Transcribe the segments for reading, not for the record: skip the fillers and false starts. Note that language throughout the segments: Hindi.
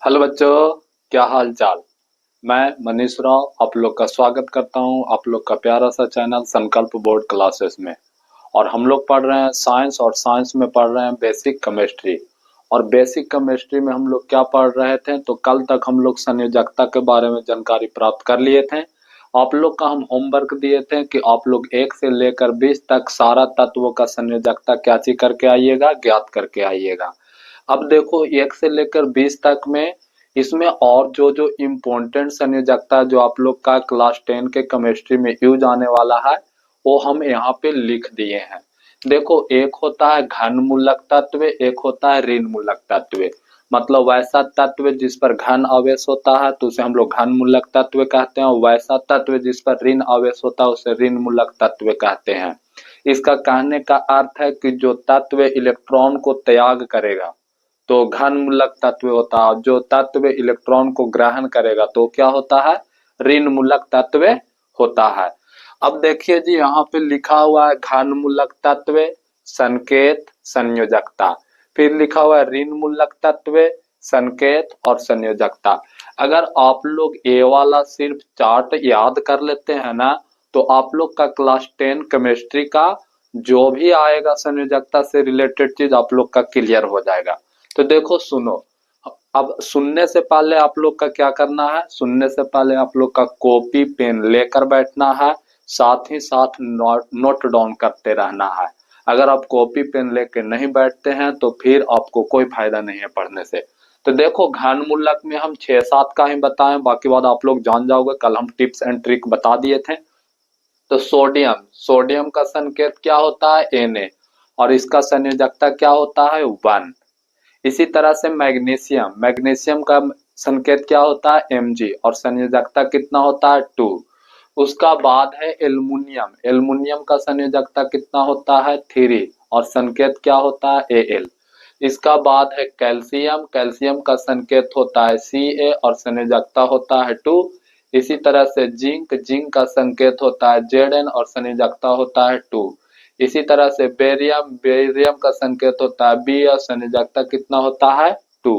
हेलो बच्चों, क्या हाल चाल। मैं मनीष राव आप लोग का स्वागत करता हूं आप लोग का प्यारा सा चैनल संकल्प बोर्ड क्लासेस में। और हम लोग पढ़ रहे हैं साइंस, और साइंस में पढ़ रहे हैं बेसिक केमिस्ट्री। और बेसिक केमिस्ट्री में हम लोग क्या पढ़ रहे थे, तो कल तक हम लोग संयोजकता के बारे में जानकारी प्राप्त कर लिए थे। आप लोग का हम होमवर्क दिए थे कि आप लोग 1 से लेकर 20 तक सारा तत्वों का संयोजकता क्या चीज करके आइएगा, ज्ञात करके आइएगा। अब देखो 1 से लेकर 20 तक में इसमें और जो जो इम्पोर्टेंट संयोजकता जो आप लोग का क्लास 10 के केमिस्ट्री में यूज आने वाला है, वो हम यहाँ पे लिख दिए हैं। देखो, एक होता है घन मूलक तत्व, एक होता है ऋण मूलक तत्व। मतलब वैसा तत्व जिस पर घन आवेश होता है तो उसे हम लोग घन मूलक तत्व कहते हैं, और वैसा तत्व जिस पर ऋण आवेश होता है उसे ऋण मूलक तत्व कहते हैं। इसका कहने का अर्थ है कि जो तत्व इलेक्ट्रॉन को त्याग करेगा तो घन मूलक तत्व होता है, जो तत्व इलेक्ट्रॉन को ग्रहण करेगा तो क्या होता है, ऋण मूलक तत्व होता है। अब देखिए जी, यहाँ पे लिखा हुआ है घन मूलक तत्व, संकेत, संयोजकता। फिर लिखा हुआ है ऋण मूलक तत्व, संकेत और संयोजकता। अगर आप लोग ये वाला सिर्फ चार्ट याद कर लेते हैं ना, तो आप लोग का क्लास 10 केमिस्ट्री का जो भी आएगा संयोजकता से रिलेटेड चीज आप लोग का क्लियर हो जाएगा। तो देखो सुनो, अब सुनने से पहले आप लोग का क्या करना है, सुनने से पहले आप लोग का कॉपी पेन लेकर बैठना है, साथ ही साथ नोट डाउन करते रहना है। अगर आप कॉपी पेन लेके नहीं बैठते हैं तो फिर आपको कोई फायदा नहीं है पढ़ने से। तो देखो, घन मूलक में हम 6-7 का ही बताएं, बाकी बात आप लोग जान जाओगे, कल हम टिप्स एंड ट्रिक बता दिए थे। तो सोडियम, सोडियम का संकेत क्या होता है, Na, और इसका संयोजकता क्या होता है, 1। इसी तरह से मैग्नीशियम, मैग्नीशियम का संकेत क्या होता है, Mg, और संयोजकता कितना होता है, 2। उसका बाद है एल्युमिनियम, एल्युमिनियम का संयोजकता कितना होता है, 3, और संकेत क्या होता है, Al। इसका बाद है कैल्शियम, कैल्शियम का संकेत होता है Ca और संयोजकता होता है 2। इसी तरह से जिंक, जिंक का संकेत होता है Zn और संयोजकता होता है 2। इसी तरह से बेरियम, बेरियम का संकेत होता है बी और संयोजकता कितना होता है, 2।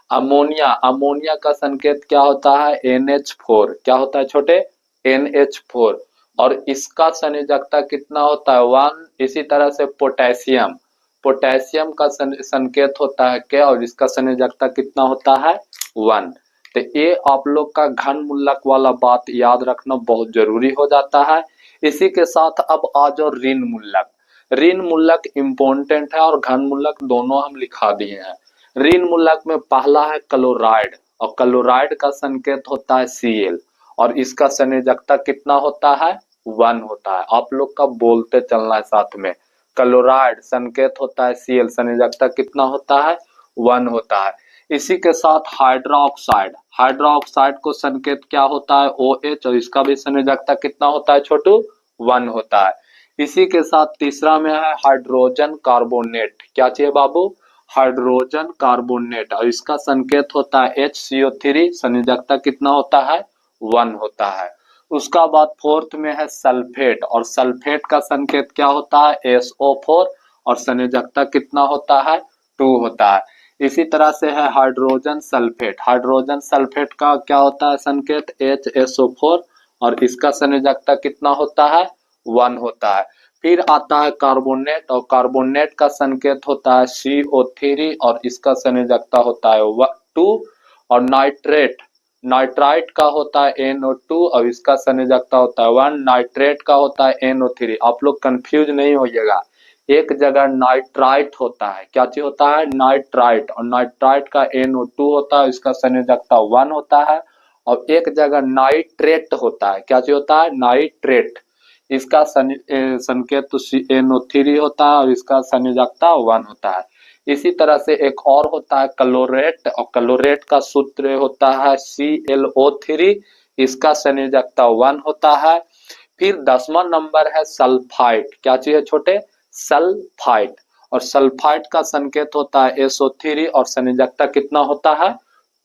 अमोनिया, अमोनिया का संकेत क्या होता है, NH4। क्या होता है छोटे, NH4, और इसका संयोजकता कितना होता है, 1। इसी तरह से पोटेशियम, पोटेशियम का संकेत होता है क्या, और इसका संयोजकता कितना होता है, 1। तो ये आप लोग का घन मूलक वाला बात याद रखना बहुत जरूरी हो जाता है। इसी के साथ अब आ जाओ ऋण मूलक। ऋण मूलक इम्पोर्टेंट है और घन मूलक दोनों हम लिखा दिए हैं। ऋण मूलक में पहला है क्लोराइड, और क्लोराइड का संकेत होता है Cl, और इसका संयोजकता कितना होता है, 1 होता है। आप लोग का बोलते चलना है साथ में। क्लोराइड संकेत होता है Cl, संयोजकता कितना होता है, 1 होता है। इसी के साथ हाइड्रोक्साइड, हाइड्रोक्साइड को संकेत क्या होता है, OH, और इसका भी संयोजकता कितना होता है छोटू, 1 होता है। इसी के साथ तीसरा में है हाइड्रोजन कार्बोनेट। क्या चाहिए बाबू, हाइड्रोजन कार्बोनेट, और इसका संकेत होता है HCO3, संयोजकता कितना होता है, 1 होता है। उसका बाद फोर्थ में है सल्फेट, और सल्फेट का संकेत क्या होता है, SO4, और संयोजकता कितना होता है, 2 होता है। इसी तरह से है हाइड्रोजन सल्फेट, हाइड्रोजन सल्फेट का क्या होता है संकेत, HSO4, और इसका संयोजकता कितना होता है, 1 होता है। फिर आता है कार्बोनेट, और कार्बोनेट का संकेत होता है CO3, और इसका संयोजकता होता है 2। और नाइट्रेट, नाइट्राइट का होता है NO2, और इसका संयोजकता होता है 1। नाइट्रेट का होता है NO3। आप लोग कंफ्यूज नहीं होइएगा, एक जगह नाइट्राइट होता है, क्या चीज होता है, नाइट्राइट, और नाइट्राइट का NO2 होता है, इसका संयोजकता 1 होता है। और एक जगह नाइट्रेट होता है, क्या चीज होता है, नाइट्रेट, इसका संकेत तो NO3 होता है, और इसका संयोजकता 1 होता है। इसी तरह से एक और होता है क्लोरेट, और क्लोरेट का सूत्र होता है ClO3, इसका संयोजकता 1 होता है। फिर 10वां नंबर है सल्फाइड। क्या चाहिए छोटे, सल्फाइड, और सल्फाइड का संकेत होता है SO3, और संयोजकता कितना होता है,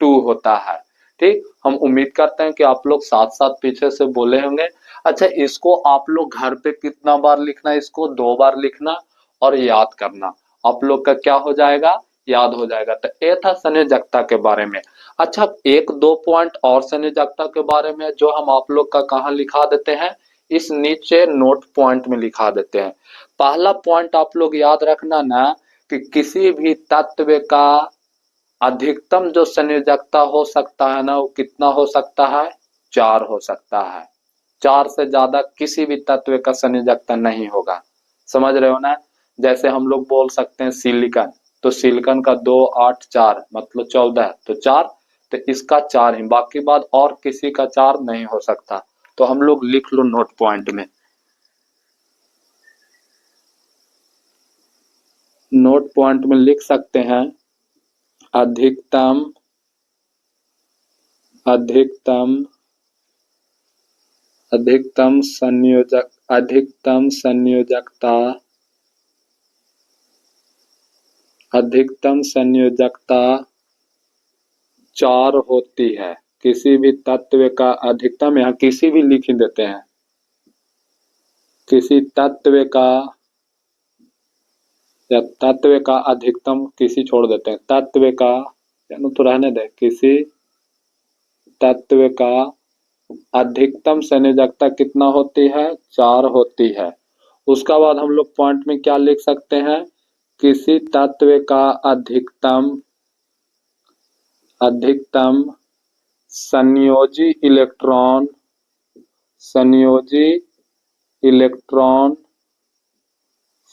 2 होता है। ठीक, हम उम्मीद करते हैं कि आप लोग साथ साथ पीछे से बोले होंगे। अच्छा, इसको आप लोग घर पे कितना बार लिखना, इसको 2 बार लिखना और याद करना, आप लोग का क्या हो जाएगा, याद हो जाएगा। तो ये था संयोजकता के बारे में। अच्छा, एक दो पॉइंट और संयोजकता के बारे में जो हम आप लोग का कहाँ लिखा देते हैं, इस नीचे नोट पॉइंट में लिखा देते हैं। पहला पॉइंट आप लोग याद रखना ना कि किसी भी तत्व का अधिकतम जो संयोजकता हो सकता है ना, वो कितना हो सकता है, 4 हो सकता है। 4 से ज्यादा किसी भी तत्व का संयोजकता नहीं होगा। समझ रहे हो ना? जैसे हम लोग बोल सकते हैं सिलिकॉन, तो सिलिकॉन का 2 8 4 मतलब 14, तो 4, तो इसका 4 ही, बाकी बाद और किसी का 4 नहीं हो सकता। तो हम लोग लिख लो नोट पॉइंट में, नोट पॉइंट में लिख सकते हैं अधिकतम अधिकतम अधिकतम संयोजकता अधिकतम संयोजकता 4 होती है। किसी भी तत्व का अधिकतम, यहाँ किसी भी लिख ही देते हैं, किसी तत्व का या तत्व का अधिकतम किसी छोड़ देते हैं, तत्व का, यानी तो रहने दे, किसी तत्व का अधिकतम संयोजकता कितना होती है, 4 होती है। उसका बाद हम लोग पॉइंट में क्या लिख सकते हैं, किसी तत्व का अधिकतम अधिकतम संयोजी इलेक्ट्रॉन संयोजी इलेक्ट्रॉन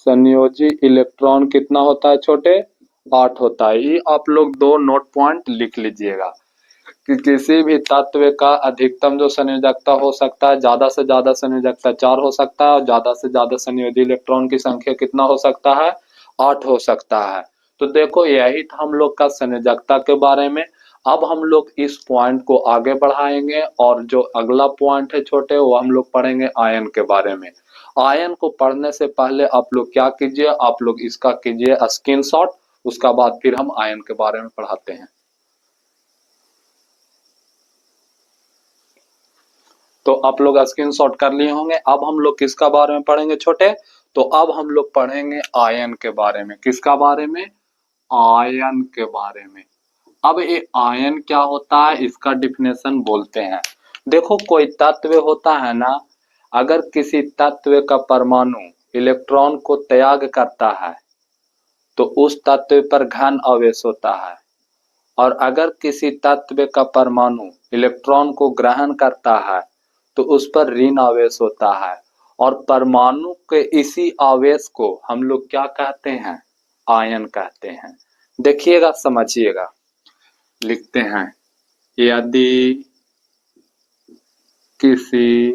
संयोजी इलेक्ट्रॉन कितना होता है छोटे, 8 होता है। ये आप लोग दो नोट पॉइंट लिख लीजिएगा कि किसी भी तत्व का अधिकतम जो संयोजकता हो सकता है, ज्यादा से ज्यादा संयोजकता 4 हो सकता है, और ज्यादा से ज्यादा संयोजी इलेक्ट्रॉन की संख्या कितना हो सकता है, 8 हो सकता है। तो देखो, यही था हम लोग का संयोजकता के बारे में। अब हम लोग इस पॉइंट को आगे बढ़ाएंगे, और जो अगला पॉइंट है छोटे, वो हम लोग पढ़ेंगे आयन के बारे में। आयन को पढ़ने से पहले आप लोग क्या कीजिए, आप लोग इसका कीजिए स्क्रीनशॉट, उसका बाद फिर हम आयन के बारे में पढ़ाते हैं। तो आप लोग स्क्रीनशॉट कर लिए होंगे। अब हम लोग किसका बारे में पढ़ेंगे छोटे, तो अब हम लोग पढ़ेंगे आयन के बारे में। किसका बारे में, आयन के बारे में। अब ये आयन क्या होता है, इसका डिफिनेशन बोलते हैं। देखो, कोई तत्व होता है ना, अगर किसी तत्व का परमाणु इलेक्ट्रॉन को त्याग करता है तो उस तत्व पर घन आवेश होता है, और अगर किसी तत्व का परमाणु इलेक्ट्रॉन को ग्रहण करता है तो उस पर ऋण आवेश होता है। और परमाणु के इसी आवेश को हम लोग क्या कहते हैं, आयन कहते हैं। देखिएगा, समझिएगा, लिखते हैं, यदि किसी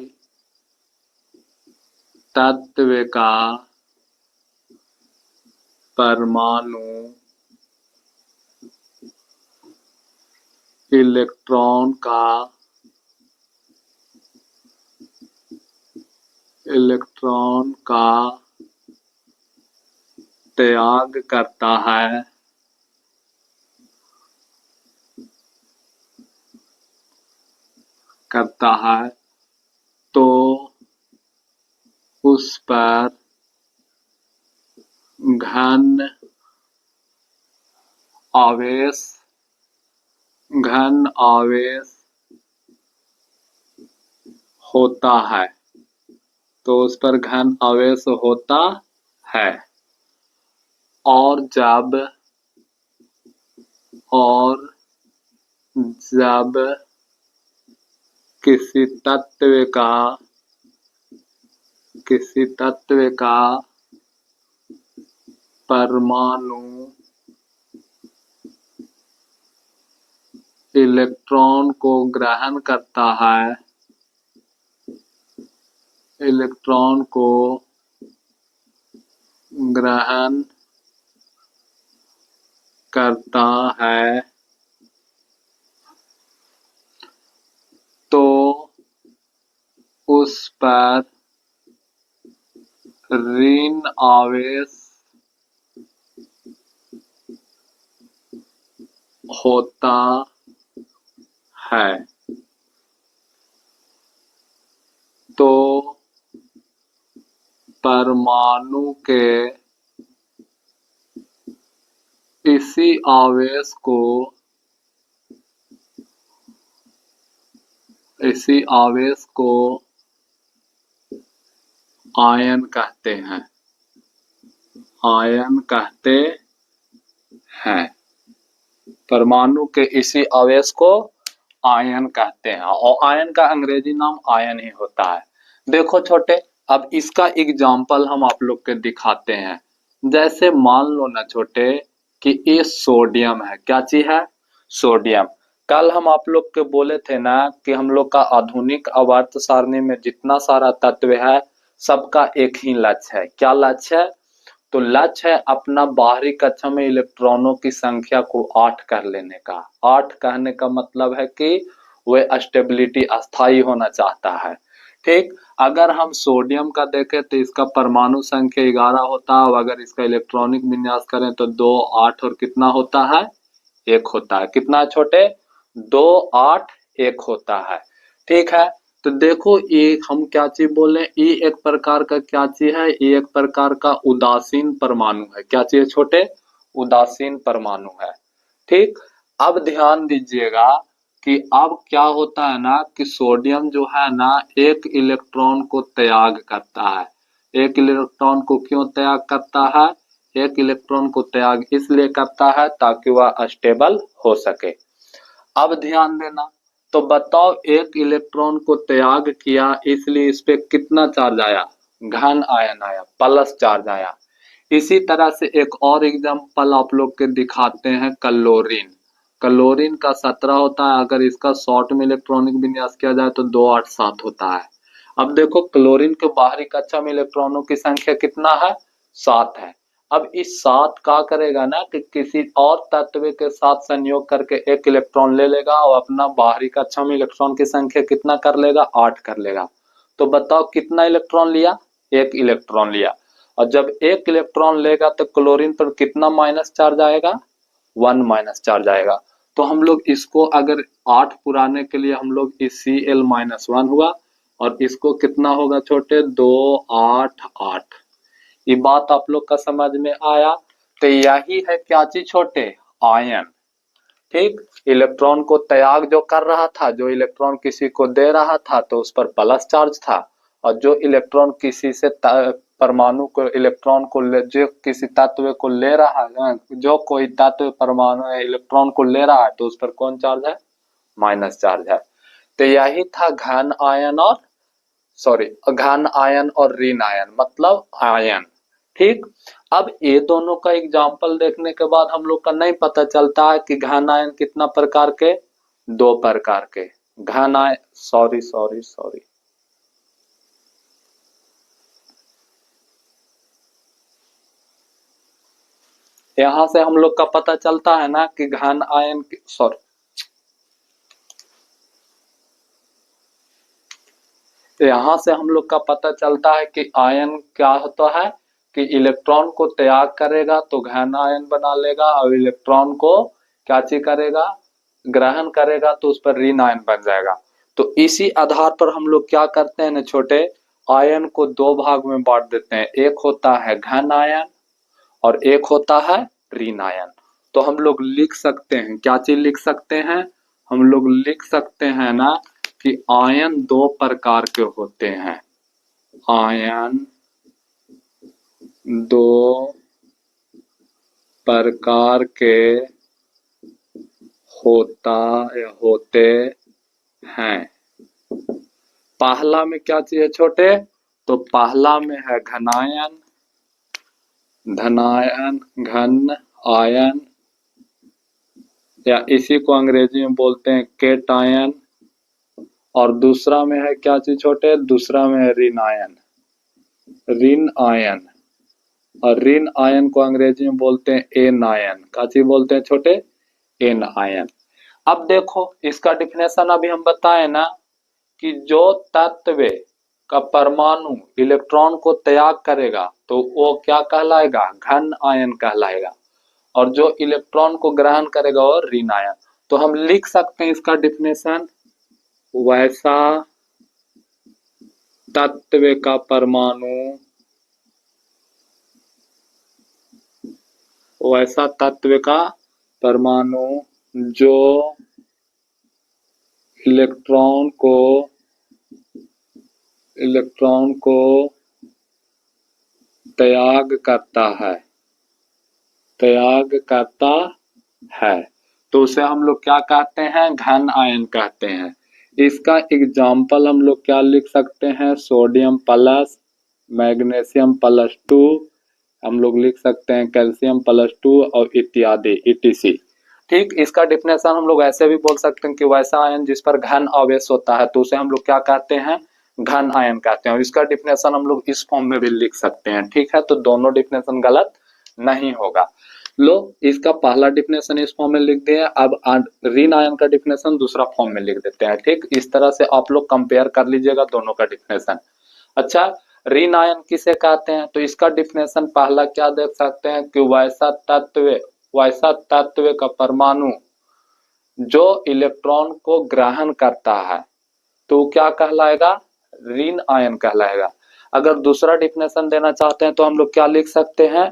तत्व का परमाणु इलेक्ट्रॉन का त्याग करता है तो उस पर घन आवेश होता है, तो उस पर घन आवेश होता है। और जब किसी तत्व का परमाणु इलेक्ट्रॉन को ग्रहण करता है तो उस पर ऋण आवेश होता है। तो परमाणु के इसी आवेश को किसी आवेश को आयन कहते हैं, आयन कहते हैं। परमाणु के इसी आवेश को आयन कहते हैं और आयन का अंग्रेजी नाम आयन ही होता है। देखो छोटे, अब इसका एग्जाम्पल हम आप लोग के दिखाते हैं। जैसे मान लो ना छोटे कि ये सोडियम है। क्या चीज है? सोडियम। कल हम आप लोग के बोले थे ना कि हम लोग का आधुनिक आवर्त सारणी में जितना सारा तत्व है सबका एक ही लक्ष्य है। क्या लक्ष्य है? तो लक्ष्य है अपना बाहरी कक्षा में इलेक्ट्रॉनों की संख्या को 8 कर लेने का। 8 कहने का मतलब है कि वह स्टेबिलिटी अस्थाई होना चाहता है। ठीक, अगर हम सोडियम का देखें तो इसका परमाणु संख्या 11 होता है। अगर इसका इलेक्ट्रॉनिक विन्यास करें तो 2, 8 और कितना होता है? 1 होता है। कितना छोटे? 2, 8, 1 होता है। ठीक है, तो देखो ये हम क्या चीज बोले, ये एक प्रकार का क्या चीज है? ये एक प्रकार का उदासीन परमाणु है। क्या चीज है छोटे? उदासीन परमाणु है। ठीक, अब ध्यान दीजिएगा कि अब क्या होता है ना कि सोडियम जो है ना एक इलेक्ट्रॉन को त्याग करता है। एक इलेक्ट्रॉन को क्यों त्याग करता है? एक इलेक्ट्रॉन को त्याग इसलिए करता है ताकि वह स्टेबल हो सके। अब ध्यान देना, तो बताओ एक इलेक्ट्रॉन को त्याग किया इसलिए इस पे कितना चार्ज आया? घन आयन आया, प्लस चार्ज आया। इसी तरह से एक और एग्जांपल आप लोग के दिखाते हैं, क्लोरीन। क्लोरीन का 17 होता है। अगर इसका शॉर्ट में इलेक्ट्रॉनिक विन्यास किया जाए तो 2, 8, 7 होता है। अब देखो क्लोरीन के बाहरी कक्षा में इलेक्ट्रॉनों की संख्या कितना है? 7 है। अब इस 7 का करेगा ना कि किसी और तत्व के साथ संयोग करके एक इलेक्ट्रॉन ले लेगा और अपना बाहरी कक्षा में इलेक्ट्रॉन की संख्या कितना कर लेगा? 8 कर लेगा। तो बताओ कितना इलेक्ट्रॉन लिया? 1 इलेक्ट्रॉन लिया। और जब 1 इलेक्ट्रॉन लेगा तो क्लोरीन पर कितना माइनस चार्ज आएगा? 1 माइनस चार्ज आएगा। तो हम लोग इसको अगर 8 पुराने के लिए हम लोग इस Cl-1 हुआ और इसको कितना होगा छोटे? 2, 8, 8। ये बात आप लोग का समझ में आया? तो यही है क्या चीज छोटे? आयन। ठीक, इलेक्ट्रॉन को त्याग जो कर रहा था, जो इलेक्ट्रॉन किसी को दे रहा था तो उस पर प्लस चार्ज था, और जो इलेक्ट्रॉन किसी से परमाणु को इलेक्ट्रॉन को जो किसी तत्व को ले रहा है, जो कोई तत्व परमाणु इलेक्ट्रॉन को ले रहा है तो उस पर कौन चार्ज है? माइनस चार्ज है। तो यही था घन आयन और घन आयन और ऋण आयन, मतलब आयन। ठीक, अब ये दोनों का एग्जाम्पल देखने के बाद हम लोग का नहीं पता चलता है कि घन आयन कितना प्रकार के? 2 प्रकार के। घन आयन सॉरी यहां से हम लोग का पता चलता है ना कि घन आयन यहां से हम लोग का पता चलता है कि आयन क्या होता है कि इलेक्ट्रॉन को त्याग करेगा तो घन आयन बना लेगा, और इलेक्ट्रॉन को क्या चीज करेगा? ग्रहण करेगा तो उस पर ऋण आयन बन जाएगा। तो इसी आधार पर हम लोग क्या करते हैं ना छोटे, आयन को 2 भाग में बांट देते हैं। एक होता है घन आयन और एक होता है ऋण आयन। तो हम लोग लिख सकते हैं, क्या चीज लिख सकते हैं? हम लोग लिख सकते हैं ना कि आयन 2 प्रकार के होते हैं। आयन 2 प्रकार के होते हैं। पहला में क्या चीज है छोटे? तो पहला में है घनायन, धनायन, घन आयन, या इसी को अंग्रेजी में बोलते हैं केटायन। और दूसरा में है क्या चीज छोटे? दूसरा में है ऋण आयन, ऋण आयन। और ऋण आयन को अंग्रेजी में बोलते हैं एन आयन। क्या चीज बोलते हैं छोटे? Anion. अब देखो इसका डिफिनेशन अभी हम बताए ना कि जो तत्व का परमाणु इलेक्ट्रॉन को त्याग करेगा तो वो क्या कहलाएगा? घन आयन कहलाएगा। और जो इलेक्ट्रॉन को ग्रहण करेगा वो ऋण आयन। तो हम लिख सकते हैं इसका डिफिनेशन, वैसा तत्व का परमाणु, वैसा तत्व का परमाणु जो इलेक्ट्रॉन को त्याग करता है तो उसे हम लोग क्या कहते हैं, घन आयन कहते हैं। इसका एग्जाम्पल हम लोग क्या लिख सकते हैं, सोडियम प्लस, मैग्नीशियम प्लस 2, हम लोग लिख सकते हैं कैल्शियम प्लस 2 और इत्यादि etc। ठीक, इसका डिफिनेशन हम लोग ऐसे भी बोल सकते हैं कि वैसा आयन जिस पर घन आवेश होता है तो उसे हम लोग क्या कहते हैं, घन आयन कहते हैं। और इसका डिफिनेशन हम लोग इस फॉर्म में भी लिख सकते हैं। ठीक है, तो दोनों डिफिनेशन गलत नहीं होगा। लो, इसका पहला डिफिनेशन इस फॉर्म में लिख दिया। अब ऋण आयन का डिफिनेशन दूसरा फॉर्म में लिख देते हैं। ठीक, इस तरह से आप लोग कंपेयर कर लीजिएगा दोनों का डिफिनेशन। अच्छा, ऋण आयन किसे कहते हैं, तो इसका डिफिनेशन पहला क्या देख सकते हैं कि वैसा तत्व का परमाणु जो इलेक्ट्रॉन को ग्रहण करता है तो क्या कहलाएगा, ऋण आयन कहलाएगा। अगर दूसरा डिफिनेशन देना चाहते हैं तो हम लोग क्या लिख सकते हैं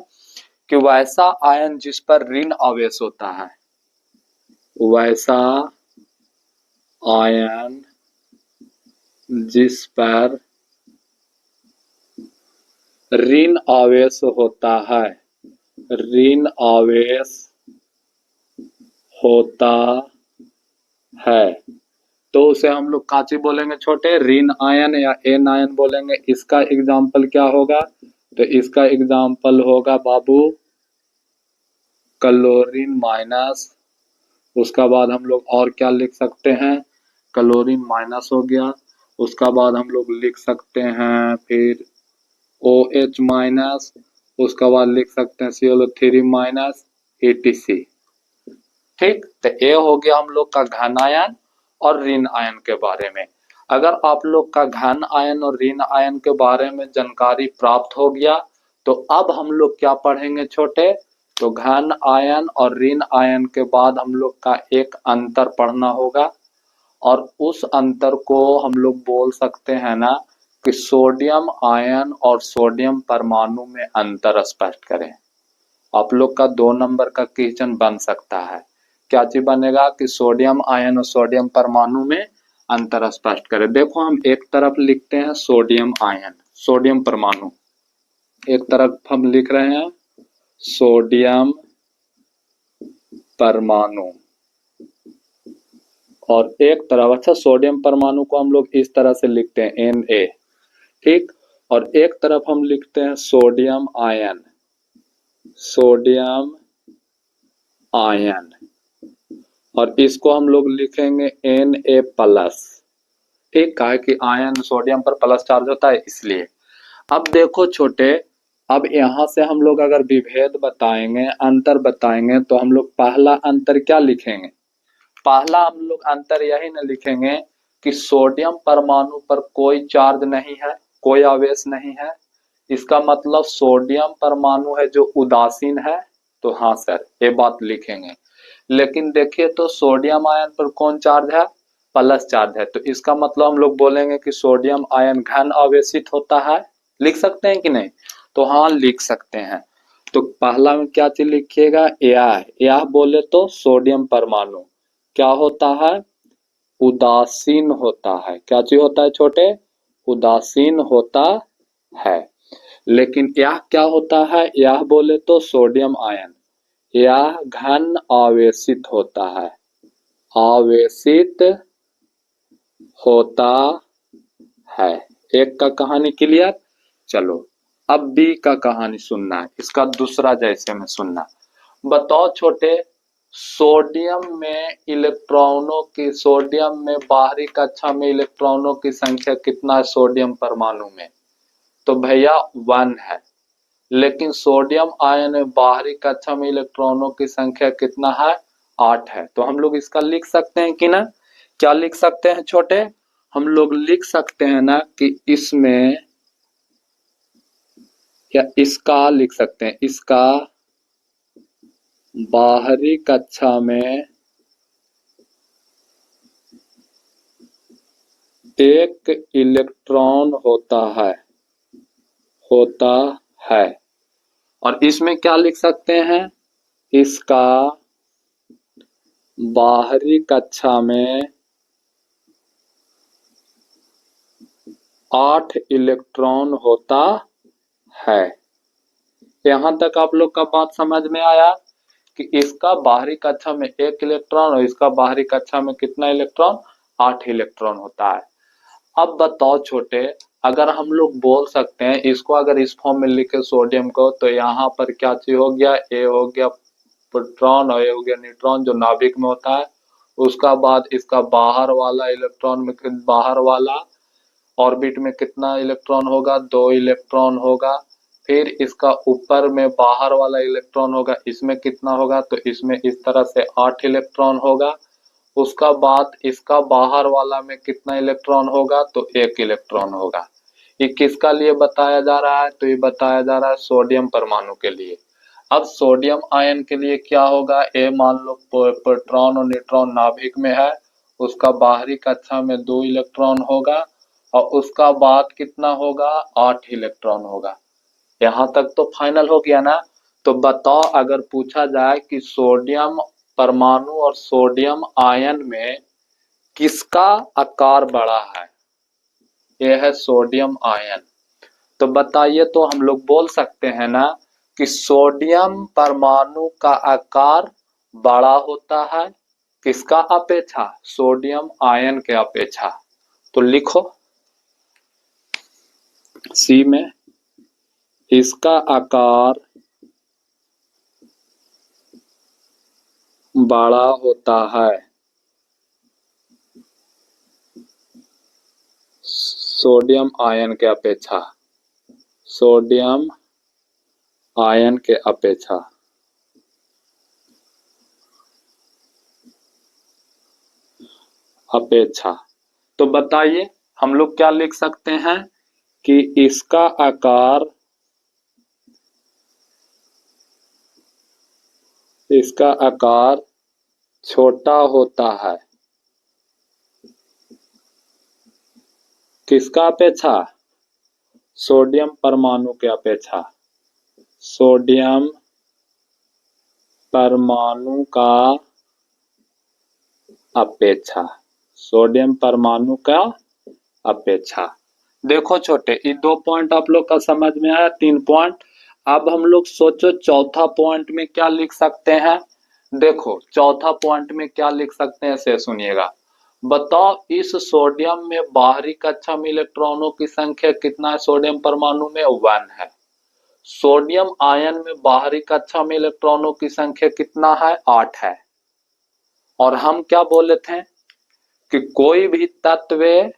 कि वैसा आयन जिस पर ऋण आवेश होता है, वैसा आयन जिस पर ऋण आवेश होता है, ऋण आवेश होता है तो उसे हम लोग काची बोलेंगे छोटे, ऋण आयन या एन आयन बोलेंगे। इसका एग्जाम्पल क्या होगा, तो इसका एग्जाम्पल होगा बाबू क्लोरीन माइनस। उसका बाद हम लोग और क्या लिख सकते हैं, क्लोरीन माइनस हो गया। उसका बाद हम लोग लिख सकते हैं फिर OH माइनस। उसका बाद लिख सकते हैं COO3 माइनस etc। ठीक, तो ये हो गया हम लोग का घन आयन और ऋण आयन के बारे में। अगर आप लोग का घन आयन और ऋण आयन के बारे में जानकारी प्राप्त हो गया तो अब हम लोग क्या पढ़ेंगे छोटे, तो घन आयन और ऋण आयन के बाद हम लोग का एक अंतर पढ़ना होगा। और उस अंतर को हम लोग बोल सकते हैं ना कि सोडियम आयन और सोडियम परमाणु में अंतर स्पष्ट करें। आप लोग का 2 नंबर का क्वेश्चन बन सकता है। क्या चीज बनेगा कि सोडियम आयन और सोडियम परमाणु में अंतर स्पष्ट करें। देखो, हम एक तरफ लिखते हैं सोडियम आयन, सोडियम परमाणु, एक तरफ हम लिख रहे हैं सोडियम परमाणु, और एक तरफ, अच्छा, सोडियम परमाणु को हम लोग इस तरह से लिखते हैं Na। ठीक, और एक तरफ हम लिखते हैं सोडियम आयन, सोडियम आयन, और इसको हम लोग लिखेंगे Na प्लस। ठीक, कहा कि आयन सोडियम पर प्लस चार्ज होता है इसलिए। अब देखो छोटे, अब यहाँ से हम लोग अगर विभेद बताएंगे, अंतर बताएंगे, तो हम लोग पहला अंतर क्या लिखेंगे, पहला हम लोग अंतर यही न लिखेंगे कि सोडियम परमाणु पर कोई चार्ज नहीं है, कोई आवेश नहीं है, इसका मतलब सोडियम परमाणु है जो उदासीन है। तो हाँ सर, ये बात लिखेंगे। लेकिन देखिए तो सोडियम आयन पर कौन चार्ज है, प्लस चार्ज है, तो इसका मतलब हम लोग बोलेंगे कि सोडियम आयन घन आवेशित होता है। लिख सकते हैं कि नहीं, तो हाँ लिख सकते हैं। तो पहला में क्या चीज लिखिएगा, यह बोले तो सोडियम परमाणु क्या होता है, उदासीन होता है। क्या चीज होता है छोटे, उदासीन होता है। लेकिन यह क्या होता है, यह बोले तो सोडियम आयन, यह घन आवेशित होता है, आवेशित होता है। एक का कहानी क्लियर। चलो अब बी का कहानी सुनना है, इसका दूसरा जैसे में सुनना। बताओ छोटे, सोडियम में बाहरी कक्षा में इलेक्ट्रॉनों की संख्या कितना है सोडियम परमाणु में, तो भैया 1 है। लेकिन सोडियम आयन में बाहरी कक्षा में इलेक्ट्रॉनों की संख्या कितना है, 8 है। तो हम लोग इसका लिख सकते हैं कि ना, क्या लिख सकते हैं छोटे, हम लोग लिख सकते हैं ना कि इसमें, या इसका लिख सकते हैं, इसका बाहरी कक्षा में एक इलेक्ट्रॉन होता है। और इसमें क्या लिख सकते हैं, इसका बाहरी कक्षा में 8 इलेक्ट्रॉन होता है। यहाँ तक आप लोग का बात समझ में आया कि इसका बाहरी कक्षा में 1 इलेक्ट्रॉन और इसका बाहरी कक्षा में कितना इलेक्ट्रॉन, 8 इलेक्ट्रॉन होता है। अब बताओ छोटे, अगर हम लोग बोल सकते हैं इसको, अगर इस फॉर्म में लिखे सोडियम को, तो यहाँ पर क्या चीज हो गया, ए हो गया प्रोटॉन और ए हो गया न्यूट्रॉन जो नाभिक में होता है। उसका बाद इसका बाहर वाला इलेक्ट्रॉन में, बाहर वाला ऑर्बिट में कितना इलेक्ट्रॉन होगा, 2 इलेक्ट्रॉन होगा। फिर इसका ऊपर में बाहर वाला इलेक्ट्रॉन होगा, इसमें कितना होगा, तो इसमें इस तरह से 8 इलेक्ट्रॉन होगा। उसका बाद इसका बाहर वाला में कितना इलेक्ट्रॉन होगा, तो 1 इलेक्ट्रॉन होगा। ये किसका लिए बताया जा रहा है, तो ये बताया जा रहा है सोडियम परमाणु के लिए। अब सोडियम आयन के लिए क्या होगा, ए मान लो प्रोटॉन और न्यूट्रॉन नाभिक में है, उसका बाहरी कक्षा में 2 इलेक्ट्रॉन होगा और उसका बाद कितना होगा, 8 इलेक्ट्रॉन होगा। यहाँ तक तो फाइनल हो गया ना। तो बताओ, अगर पूछा जाए कि सोडियम परमाणु और सोडियम आयन में किसका आकार बड़ा है, यह है सोडियम आयन। तो बताइए, तो हम लोग बोल सकते हैं ना कि सोडियम परमाणु का आकार बड़ा होता है किसका अपेक्षा, सोडियम आयन के अपेक्षा। तो लिखो सी में, इसका आकार बड़ा होता है सोडियम आयन के अपेक्षा, सोडियम आयन के अपेक्षा। तो बताइए हम लोग क्या लिख सकते हैं कि इसका आकार छोटा होता है किसका अपेक्षा, सोडियम परमाणु के अपेक्षा, सोडियम परमाणु का अपेक्षा, सोडियम परमाणु का अपेक्षा। देखो छोटे, ये 2 पॉइंट आप लोग का समझ में आया, 3 पॉइंट। अब हम लोग सोचो चौथा पॉइंट में क्या लिख सकते हैं। देखो चौथा पॉइंट में क्या लिख सकते हैं, से सुनिएगा। बताओ, इस सोडियम में बाहरी कक्षा में इलेक्ट्रॉनों की संख्या कितना है, सोडियम परमाणु में 1 है। सोडियम आयन में बाहरी कक्षा में इलेक्ट्रॉनों की संख्या कितना है, 8 है। और हम क्या बोले थे कि कोई भी तत्व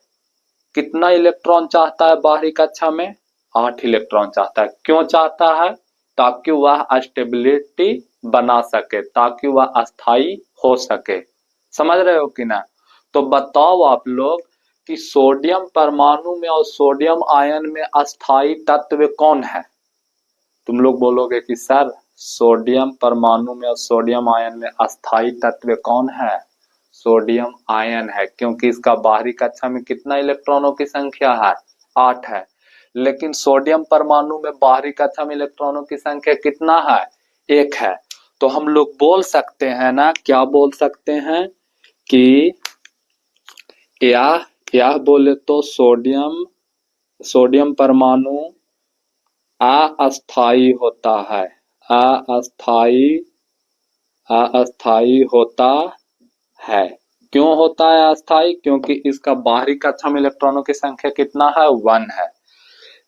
कितना इलेक्ट्रॉन चाहता है बाहरी कक्षा में, 8 इलेक्ट्रॉन चाहता है। क्यों चाहता है, ताकि वह स्टेबिलिटी बना सके, ताकि वह अस्थाई हो सके। समझ रहे हो कि ना। तो बताओ आप लोग कि सोडियम परमाणु में और सोडियम आयन में अस्थाई तत्व कौन है। तुम लोग बोलोगे कि सर सोडियम परमाणु में और सोडियम आयन में अस्थाई तत्व कौन है, सोडियम आयन है, क्योंकि इसका बाहरी कक्षा में कितना इलेक्ट्रॉनों की संख्या है, 8 है। लेकिन सोडियम परमाणु में बाहरी कक्षा में इलेक्ट्रॉनों की संख्या कितना है, 1 है। तो हम लोग बोल सकते हैं ना, क्या बोल सकते हैं कि यह बोले तो सोडियम परमाणु अस्थाई होता है, अस्थाई होता है। क्यों होता है अस्थाई, क्योंकि इसका बाहरी कक्षा में इलेक्ट्रॉनों की संख्या कितना है, 1 है।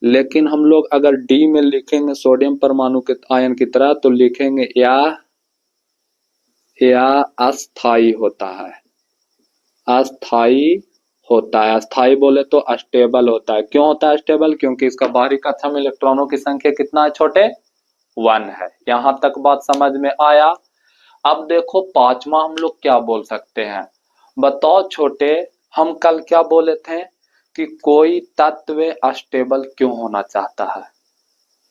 लेकिन हम लोग अगर डी में लिखेंगे सोडियम परमाणु के आयन की तरह, तो लिखेंगे या अस्थाई होता है, अस्थाई होता है। अस्थाई बोले तो अस्टेबल होता है। क्यों होता है स्टेबल, क्योंकि इसका बाहरी कक्षा में इलेक्ट्रॉनों की संख्या कितना है छोटे, 1 है। यहां तक बात समझ में आया। अब देखो पांचवा हम लोग क्या बोल सकते हैं। बताओ छोटे, हम कल क्या बोले थे कि कोई तत्व अस्टेबल क्यों होना चाहता है।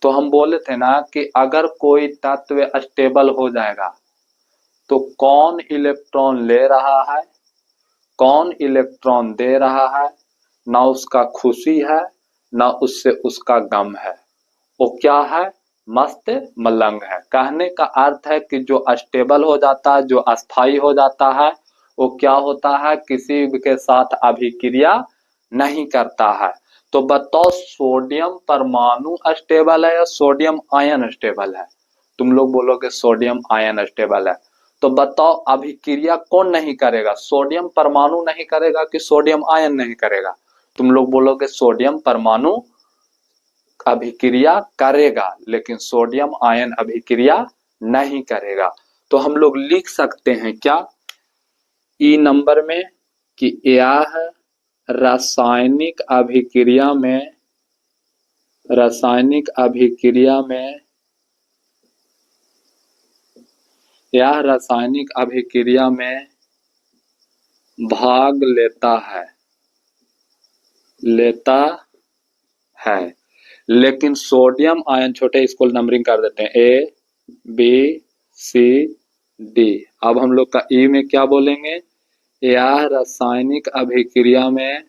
तो हम बोले थे ना कि अगर कोई तत्व अस्टेबल हो जाएगा तो कौन इलेक्ट्रॉन ले रहा है, कौन इलेक्ट्रॉन दे रहा है, ना उसका खुशी है ना उससे उसका गम है, वो क्या है, मस्त मलंग है। कहने का अर्थ है कि जो अस्टेबल हो जाता है, जो अस्थाई हो जाता है, वो क्या होता है, किसी के साथ अभिक्रिया नहीं करता है। तो बताओ सोडियम परमाणु स्टेबल है या सोडियम आयन स्टेबल है? तुम लोग बोलोगे सोडियम आयन स्टेबल है। तो बताओ अभिक्रिया कौन नहीं करेगा, सोडियम परमाणु नहीं करेगा कि सोडियम आयन नहीं करेगा? तुम लोग बोलोगे सोडियम परमाणु अभिक्रिया करेगा लेकिन सोडियम आयन अभिक्रिया नहीं करेगा। तो हम लोग लिख सकते हैं क्या ई नंबर में कि यह रासायनिक अभिक्रिया में यह रासायनिक अभिक्रिया में भाग लेता है लेकिन सोडियम आयन, छोटे इसको नंबरिंग कर देते हैं ए बी सी डी। अब हम लोग का ई में क्या बोलेंगे, यह रासायनिक अभिक्रिया में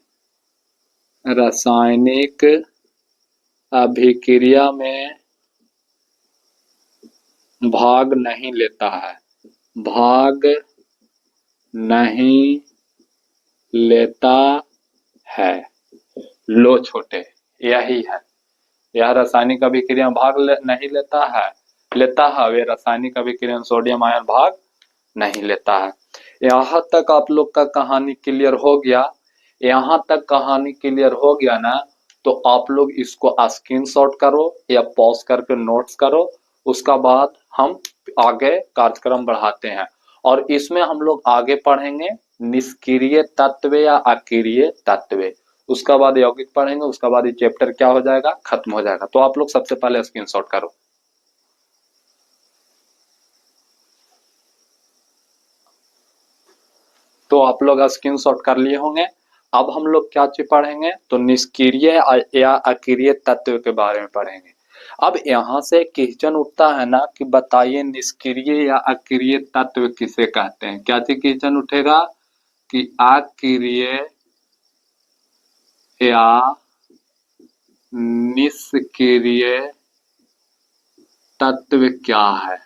भाग नहीं लेता है। लो छोटे, यही है, यह रासायनिक अभिक्रिया में भाग नहीं लेता है वे रासायनिक अभिक्रिया में सोडियम आयन भाग नहीं लेता है। यहाँ तक आप लोग का कहानी क्लियर हो गया? यहाँ तक कहानी क्लियर हो गया ना? तो आप लोग इसको स्क्रीनशॉट करो या पॉज करके नोट्स करो, उसका बाद हम आगे कार्यक्रम बढ़ाते हैं। और इसमें हम लोग आगे पढ़ेंगे निष्क्रिय तत्व या अक्रिय तत्व, उसका बाद यौगिक पढ़ेंगे, उसका बाद ये चैप्टर क्या हो जाएगा, खत्म हो जाएगा। तो आप लोग सबसे पहले स्क्रीनशॉट करो। तो आप लोग स्क्रीनशॉट कर लिए होंगे। अब हम लोग क्या चीज पढ़ेंगे, तो निष्क्रिय या अक्रिय तत्व के बारे में पढ़ेंगे। अब यहाँ से क्वेश्चन उठता है ना कि बताइए निष्क्रिय या अक्रिय तत्व किसे कहते हैं? क्या चीज क्वेश्चन उठेगा कि अक्रिय या निष्क्रिय तत्व क्या है?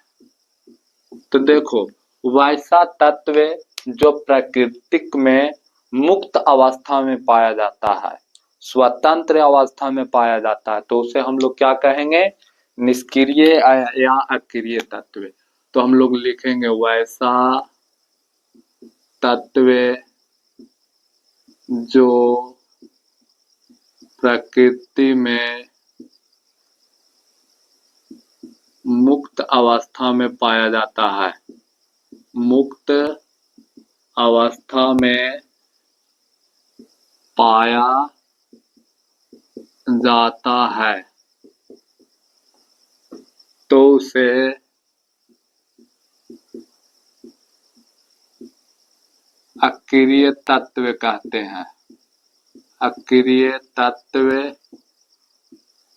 तो देखो, वैसा तत्व जो प्राकृतिक में मुक्त अवस्था में पाया जाता है, स्वतंत्र अवस्था में पाया जाता है, तो उसे हम लोग क्या कहेंगे, निष्क्रिय या अक्रिय तत्व। तो हम लोग लिखेंगे वैसा तत्व जो प्रकृति में मुक्त अवस्था में पाया जाता है, मुक्त अवस्था में पाया जाता है, तो उसे अक्रिय तत्व कहते हैं, अक्रिय तत्व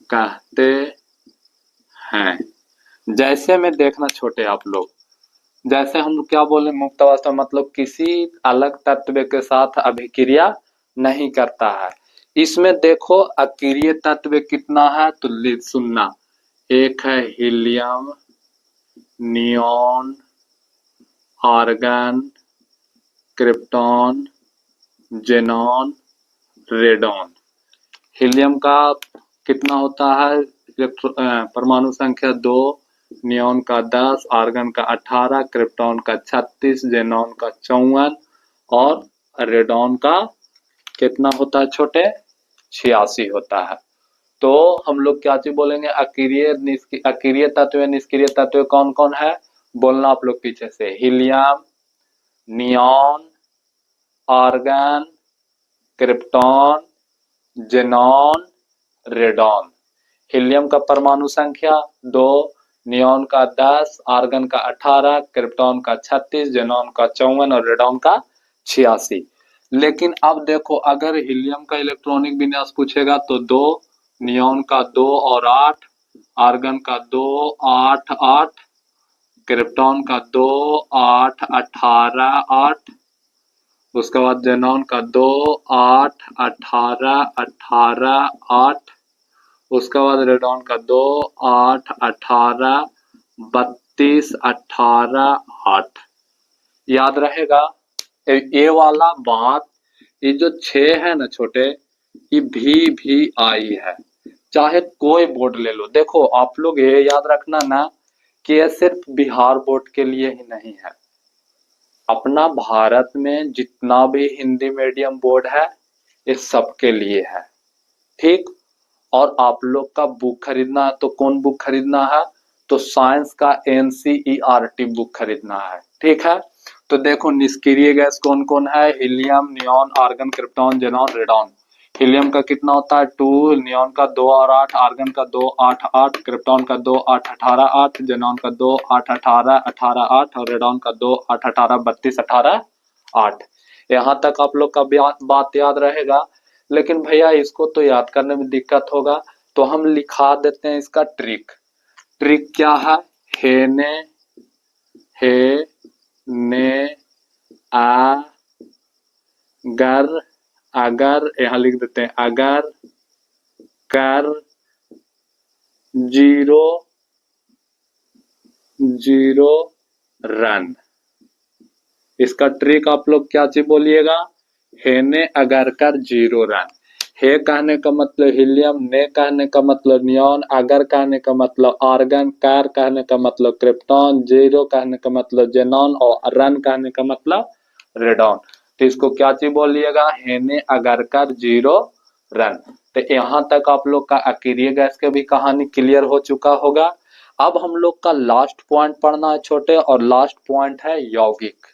कहते हैं। जैसे में देखना छोटे आप लोग, जैसे हम क्या बोले, मुक्त अवस्था मतलब किसी अलग तत्व के साथ अभिक्रिया नहीं करता है। इसमें देखो अक्रिय तत्व कितना है, तो सुनना, एक है helium, neon, argon, krypton, xenon, radon. Helium का कितना होता है, परमाणु संख्या 2, नियॉन का 10, आर्गन का 18, क्रिप्टॉन का 36, जेनॉन का 54 और रेडॉन का कितना होता है छोटे, 86 होता है। तो हम लोग क्या चीज बोलेंगे, अक्रिय तत्व निष्क्रिय तत्व कौन कौन है, बोलना आप लोग पीछे से, helium, neon, argon, krypton, xenon, radon. Helium का परमाणु संख्या 2, नियॉन का 10, आर्गन का 18, क्रिप्टॉन का 36, जेनॉन का 54 और रेडॉन का 86। लेकिन अब देखो, अगर हीलियम का इलेक्ट्रॉनिक विन्यास पूछेगा तो 2, नियॉन का 2 और 8, आर्गन का 2, 8, 8, क्रिप्टॉन का 2, 8, 18, 8, उसके बाद जेनॉन का 2, 8, 18, 18, 8, उसके बाद रेडॉन का 2, 8, 18, 32, 18, 8। याद रहेगा ये वाला बात, ये जो 6 है ना छोटे, ये भी आई है, चाहे कोई बोर्ड ले लो। देखो आप लोग ये याद रखना ना कि ये सिर्फ बिहार बोर्ड के लिए ही नहीं है, अपना भारत में जितना भी हिंदी मीडियम बोर्ड है ये सबके लिए है, ठीक। और आप लोग का बुक खरीदना है तो कौन बुक खरीदना है, तो साइंस का एनसीईआरटी बुक खरीदना है, ठीक है। तो देखो निष्क्रिय गैस कौन कौन है, helium, neon, argon, krypton, xenon, radon. Helium का कितना होता है 2, नियॉन का 2 और 8, आर्गन का 2 8 8, क्रिप्टॉन का 2 8 18 8, जेनॉन का 2 8 18 18 8 और रेडॉन का 2 8 18 32 18 8। यहाँ तक आप लोग का बात याद रहेगा। लेकिन भैया इसको तो याद करने में दिक्कत होगा, तो हम लिखा देते हैं इसका ट्रिक। ट्रिक क्या है, हेने, हे, ने, आ, गर, अगर, यहाँ लिख देते हैं अगर, कर, जीरो, जीरो, रन। इसका ट्रिक आप लोग क्या चीज बोलिएगा, हे ने अगर कर जीरो रन। हे कहने का मतलब हीलियम, ने कहने का मतलब नियॉन, अगर कहने का मतलब आर्गन, कार कहने का मतलब क्रिप्टॉन, जीरो कहने का मतलब जेनॉन और रन कहने का मतलब रेडॉन। तो इसको क्या चीज बोलिएगा, हे ने अगर कर जीरो रन। तो यहाँ तक आप लोग का अकेरिय गैस के भी कहानी क्लियर हो चुका होगा। अब हम लोग का लास्ट पॉइंट पढ़ना है छोटे, और लास्ट पॉइंट है यौगिक।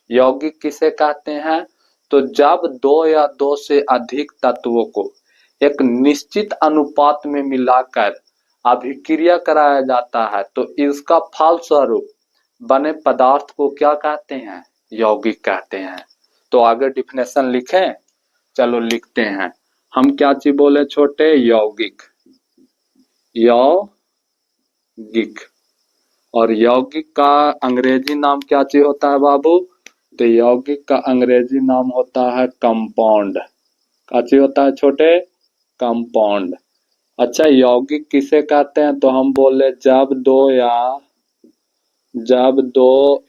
यौगिक किसे कहते हैं, तो जब दो या दो से अधिक तत्वों को एक निश्चित अनुपात में मिलाकर अभिक्रिया कराया जाता है तो इसका फलस्वरूप बने पदार्थ को क्या कहते हैं, यौगिक कहते हैं। तो आगे डिफिनेशन लिखें, चलो लिखते हैं। हम क्या चीज बोले छोटे, यौगिक, यौगिक। और यौगिक का अंग्रेजी नाम क्या चीज होता है बाबू, तो यौगिक का अंग्रेजी नाम होता है कंपाउंड। क्या चीज होता है छोटे, कंपाउंड। अच्छा यौगिक किसे कहते हैं, तो हम बोले जब दो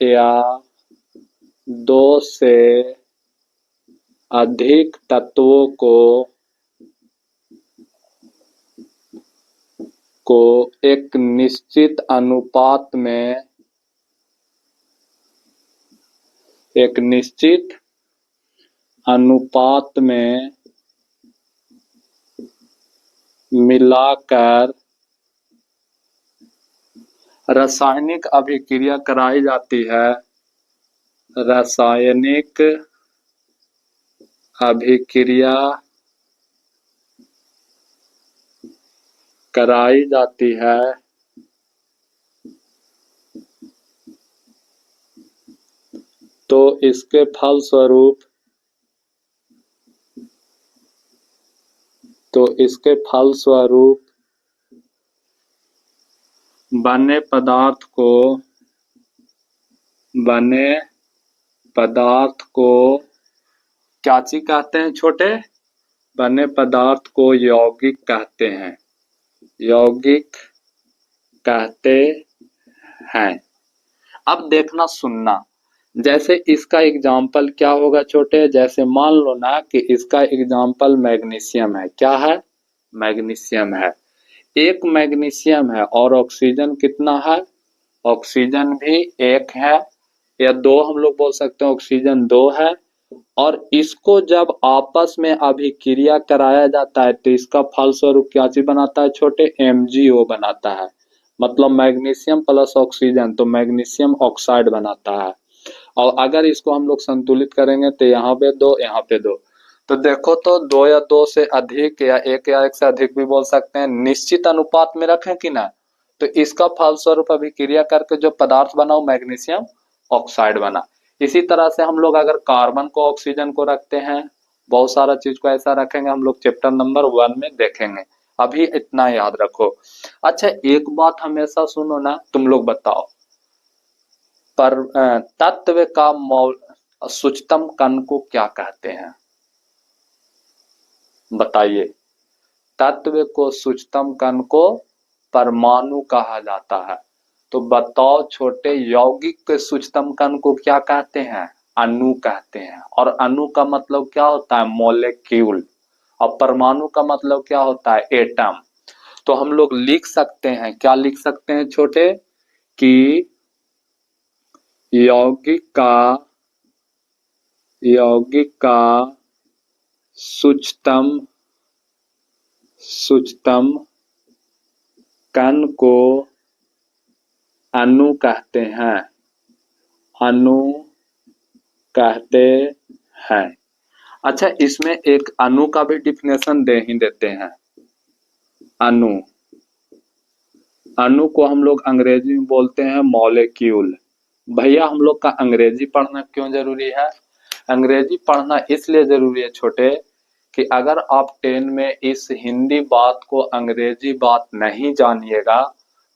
या दो से अधिक तत्वों को एक निश्चित अनुपात में मिलाकर रासायनिक अभिक्रिया कराई जाती है, रासायनिक अभिक्रिया कराई जाती है तो इसके फलस्वरूप बने पदार्थ को क्या चीज कहते हैं छोटे, बने पदार्थ को यौगिक कहते हैं, यौगिक कहते हैं। अब देखना सुनना, जैसे इसका एग्जाम्पल क्या होगा छोटे, जैसे मान लो ना कि इसका एग्जाम्पल मैग्नीशियम है। क्या है, मैग्नीशियम है। एक मैग्नीशियम है और ऑक्सीजन कितना है, ऑक्सीजन भी एक है, या दो हम लोग बोल सकते हैं, ऑक्सीजन दो है। और इसको जब आपस में अभिक्रिया कराया जाता है तो इसका फलस्वरूप क्या चीज बनाता है छोटे, MgO बनाता है। मतलब मैग्नीशियम प्लस ऑक्सीजन तो मैग्नीशियम ऑक्साइड बनाता है। और अगर इसको हम लोग संतुलित करेंगे तो यहाँ पे दो, यहाँ पे दो। तो देखो तो दो या दो से अधिक या एक से अधिक भी बोल सकते हैं, निश्चित अनुपात में रखें कि ना, तो इसका फलस्वरूप अभिक्रिया करके जो पदार्थ बना वो मैग्नीशियम ऑक्साइड बना। इसी तरह से हम लोग अगर कार्बन को ऑक्सीजन को रखते हैं, बहुत सारा चीज को ऐसा रखेंगे, हम लोग चैप्टर नंबर 1 में देखेंगे। अभी इतना याद रखो। अच्छा एक बात हमेशा सुनो ना, तुम लोग बताओ, पर तत्व का सूक्ष्मतम कण को क्या कहते हैं, बताइए। तत्व को सूक्ष्मतम कण को परमाणु कहा जाता है। तो बताओ छोटे, यौगिक के सूक्ष्मतम कण को क्या कहते हैं, अणु कहते हैं। और अणु का मतलब क्या होता है, मॉलिक्यूल। अब परमाणु का मतलब क्या होता है? एटम। तो हम लोग लिख सकते हैं, क्या लिख सकते हैं छोटे, कि यौगिक का सूक्ष्मतम कण को अणु कहते हैं, अणु कहते हैं। अच्छा, इसमें एक अणु का भी डिफिनेशन दे ही देते हैं। अणु, अणु को हम लोग अंग्रेजी में बोलते हैं मॉलिक्यूल। भैया हम लोग का अंग्रेजी पढ़ना क्यों जरूरी है? अंग्रेजी पढ़ना इसलिए जरूरी है छोटे कि अगर आप 10 में इस हिंदी बात को अंग्रेजी बात नहीं जानिएगा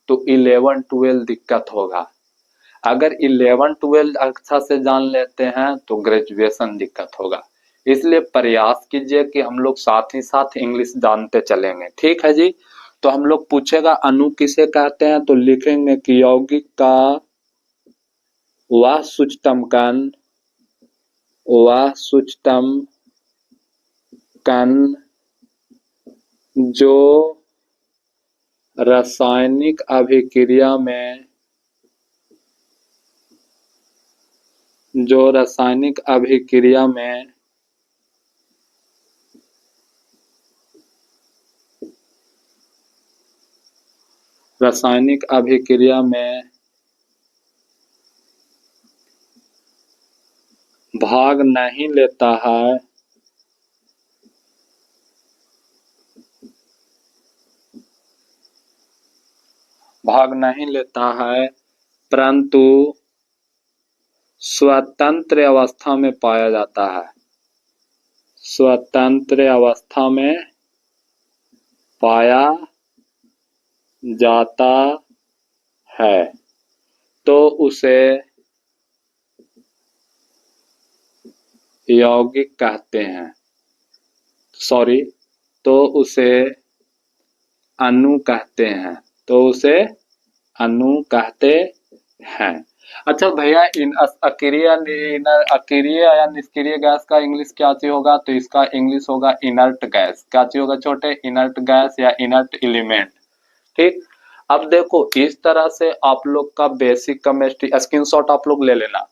तो 11-12 दिक्कत होगा। अगर 11-12 अच्छा से जान लेते हैं तो ग्रेजुएशन दिक्कत होगा। इसलिए प्रयास कीजिए कि हम लोग साथ ही साथ इंग्लिश जानते चलेंगे। ठीक है जी। तो हम लोग पूछेगा अणु किसे कहते हैं, तो लिखेंगे कि यौगिक का वह सूक्ष्मतम कण जो रासायनिक अभिक्रिया में भाग नहीं लेता है परंतु स्वतंत्र अवस्था में पाया जाता है, स्वतंत्र अवस्था में पाया जाता है, तो उसे यौगिक कहते हैं, तो उसे अणु कहते हैं, अच्छा भैया, इन अक्रिय या निष्क्रिय गैस का इंग्लिश क्या चीज होगा? तो इसका इंग्लिश होगा इनर्ट गैस। क्या चीज होगा छोटे? इनर्ट गैस या इनर्ट एलिमेंट। ठीक। अब देखो, इस तरह से आप लोग का बेसिक केमिस्ट्री, स्क्रीनशॉट आप लोग ले लेना।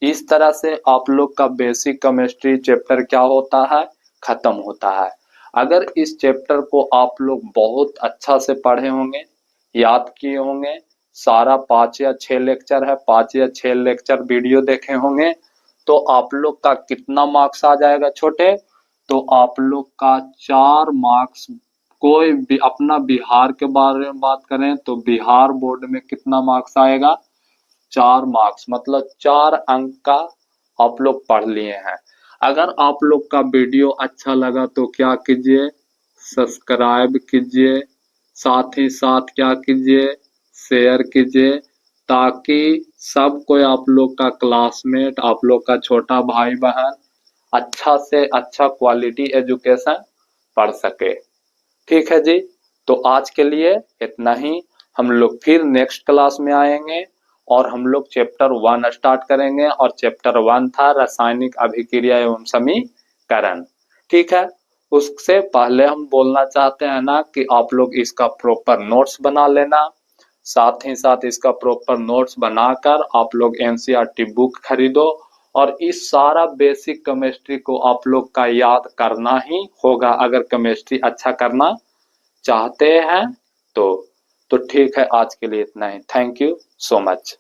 इस तरह से आप लोग का बेसिक केमिस्ट्री चैप्टर क्या होता है? खत्म होता है। अगर इस चैप्टर को आप लोग बहुत अच्छा से पढ़े होंगे, याद किए होंगे, सारा 5 या 6 लेक्चर है, 5 या 6 लेक्चर वीडियो देखे होंगे, तो आप लोग का कितना मार्क्स आ जाएगा छोटे? तो आप लोग का 4 मार्क्स। कोई भी अपना बिहार के बारे में बात करें तो बिहार बोर्ड में कितना मार्क्स आएगा? 4 मार्क्स, मतलब 4 अंक का आप लोग पढ़ लिए हैं। अगर आप लोग का वीडियो अच्छा लगा तो क्या कीजिए? सब्सक्राइब कीजिए, साथ ही साथ क्या कीजिए? शेयर कीजिए, ताकि सब कोई आप लोग का क्लासमेट, आप लोग का छोटा भाई बहन अच्छा से अच्छा क्वालिटी एजुकेशन पढ़ सके। ठीक है जी। तो आज के लिए इतना ही। हम लोग फिर नेक्स्ट क्लास में आएंगे और हम लोग चैप्टर 1 स्टार्ट करेंगे, और चैप्टर 1 था रासायनिक अभिक्रिया एवं समीकरण। ठीक है। उससे पहले हम बोलना चाहते हैं ना कि आप लोग इसका प्रॉपर नोट्स बना लेना। साथ ही साथ इसका प्रॉपर नोट्स बनाकर आप लोग एनसीईआरटी बुक खरीदो, और इस सारा बेसिक केमिस्ट्री को आप लोग का याद करना ही होगा अगर केमिस्ट्री अच्छा करना चाहते हैं तो। ठीक है, आज के लिए इतना ही। Thank you so much.